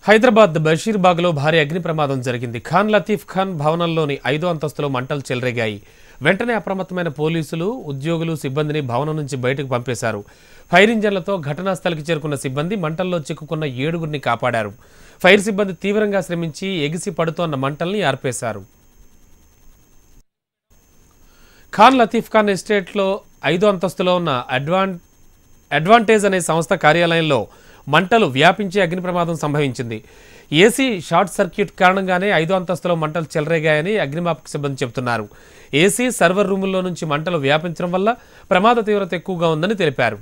హైదరాబాద్ బషీర్బాగ్లో భారీ అగ్ని ప్రమాదం జరిగింది. ఖాన్ లతీఫ్ ఖాన్ భవనంలోని 5వ అంతస్తులో మంటలు చెలరేగాయి. వెంటనే అప్రమత్తమైన పోలీసులు, ఉద్యోగులు సిబ్బందిని భవనం నుంచి బయటకు పంపేశారు. ఫైర్ ఇంజన్లతో ఘటనా స్థలికి చేరుకున్న సిబ్బంది మంటల్లో చిక్కుకున్న 7గురిని కాపాడారు. ఫైర్ సిబ్బంది తీవ్రంగా శ్రమించి ఎగిసి పడుతోన్న మంటల్ని ఆర్పేశారు. ఖాన్ లతీఫ్ ఖాన్ ఎస్టేట్లో 5వ అంతస్తులో ఉన్న అడ్వాంటేజ్ అనే సంస్థ కార్యాలయంలో మంటలు వ్యాపించి అగ్ని ప్రమాదం సంభవించింది. ఏసీ షార్ట్ సర్క్యూట్ కారణంగానే 5వ అంతస్తులో మంటలు చెలరేగాయని అగ్నిమాపక సిబ్బంది చెబుతున్నారు. ఏసీ సర్వర్ రూముల్లో నుంచి మంటలు వ్యాపించడం వల్ల ప్రమాద తీవ్రత ఎక్కువగా ఉందని తెలిపారు.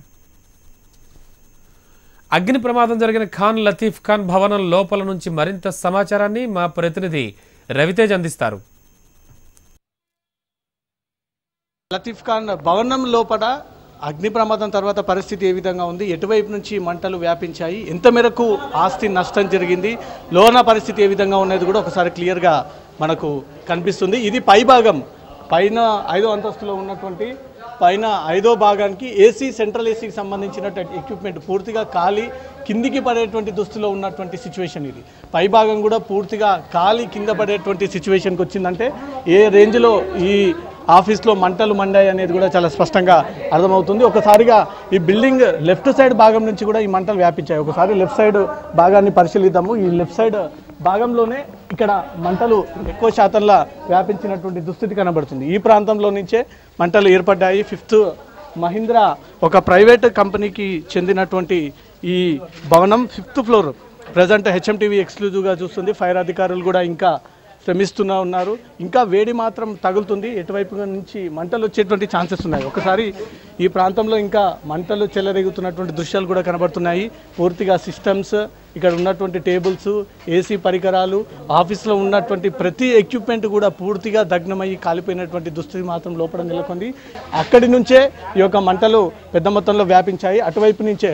అగ్ని ప్రమాదం జరిగిన ఖాన్ లతీఫ్ ఖాన్ భవనం లోపల నుంచి మరింత సమాచారాన్ని మా ప్రతినిధి రవితేజ్ అందిస్తారు. లతీఫ్ ఖాన్ భవనం లోపల అగ్ని ప్రమాదం తర్వాత పరిస్థితి ఏ విధంగా ఉంది, ఎటువైపు నుంచి మంటలు వ్యాపించాయి, ఎంత మేరకు ఆస్తి నష్టం జరిగింది, లోన పరిస్థితి ఏ విధంగా ఉన్నది కూడా ఒకసారి క్లియర్గా మనకు కనిపిస్తుంది. ఇది పైభాగం, పైన 5వ అంతస్తులో ఉన్నటువంటి పైన 5వ భాగానికి ఏసీ, సెంట్రల్ ఏసీకి సంబంధించినటువంటి ఎక్విప్మెంట్ పూర్తిగా కాలి కిందికి పడేటువంటి దుస్తులో ఉన్నటువంటి సిచ్యువేషన్. ఇది పైభాగం కూడా పూర్తిగా కాలి కింద పడేటువంటి సిచ్యువేషన్కి వచ్చిందంటే ఏ రేంజ్లో ఈ ఆఫీస్లో మంటలు మండాయి అనేది కూడా చాలా స్పష్టంగా అర్థమవుతుంది. ఒకసారిగా ఈ బిల్డింగ్ లెఫ్ట్ సైడ్ భాగం నుంచి కూడా ఈ మంటలు వ్యాపించాయి. ఒకసారి లెఫ్ట్ సైడ్ భాగాన్ని పరిశీలిద్దాము. ఈ లెఫ్ట్ సైడ్ భాగంలోనే ఇక్కడ మంటలు ఎక్కువ శాతంలో వ్యాపించినటువంటి దుస్థితి కనబడుతుంది. ఈ ప్రాంతంలో నుంచే మంటలు ఏర్పడ్డాయి. 5th మహీంద్రా ఒక ప్రైవేట్ కంపెనీకి చెందినటువంటి ఈ భవనం 5th ఫ్లోర్ ప్రజెంట్ హెచ్ఎంటీవీ ఎక్స్క్లూజివ్గా చూస్తుంది. ఫైర్ అధికారులు కూడా ఇంకా శ్రమిస్తూనే ఉన్నారు. ఇంకా వేడి మాత్రం తగులుతుంది. ఎటువైపు నుంచి మంటలు వచ్చేటువంటి ఛాన్సెస్ ఉన్నాయి. ఒకసారి ఈ ప్రాంతంలో ఇంకా మంటలు చెలరేగుతున్నటువంటి దృశ్యాలు కూడా కనబడుతున్నాయి. పూర్తిగా సిస్టమ్స్, ఇక్కడ ఉన్నటువంటి టేబుల్స్, ఏసీ పరికరాలు, ఆఫీస్లో ఉన్నటువంటి ప్రతి ఎక్విప్మెంట్ కూడా పూర్తిగా దగ్నమయ్యి కాలిపోయినటువంటి దుస్థితి మాత్రం లోపల నెలకొంది. అక్కడి నుంచే ఈ యొక్క మంటలు పెద్ద మొత్తంలో వ్యాపించాయి. అటువైపు నుంచే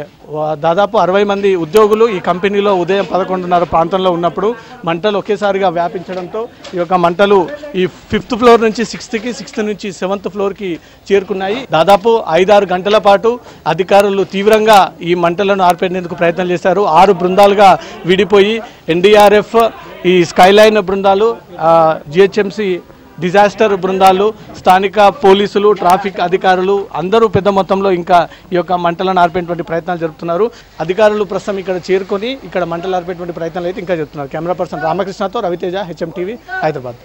దాదాపు 60 మంది ఉద్యోగులు ఈ కంపెనీలో ఉదయం 11:30 ప్రాంతంలో ఉన్నప్పుడు మంటలు ఒకేసారిగా వ్యాపించడంతో ఈ యొక్క మంటలు ఈ 5th ఫ్లోర్ నుంచి 6th, 6th నుంచి 7th ఫ్లోర్కి చేరుకున్నాయి. దాదాపు 5-6 గంటల పాటు అధికారులు తీవ్రంగా ఈ మంటలను ఆర్పేందుకు ప్రయత్నం చేశారు. 6 బృందాలుగా విడిపోయి ఎన్డీఆర్ఎఫ్, ఈ స్కైలైన్ బృందాలు, జిహెచ్ఎంసీ డిజాస్టర్ బృందాలు, స్థానిక పోలీసులు, ట్రాఫిక్ అధికారులు అందరూ పెద్ద మొత్తంలో ఇంకా ఈ యొక్క మంటలను ఆర్పేటువంటి ప్రయత్నాలు జరుపుతున్నారు. అధికారులు ప్రస్తుతం ఇక్కడ చేరుకొని ఇక్కడ మంటలు ఆర్పేటువంటి ప్రయత్నాలు అయితే ఇంకా జరుపుతున్నారు. కెమెరా పర్సన్ రామకృష్ణతో రవితేజ, హెచ్ఎంటీవీ, హైదరాబాద్.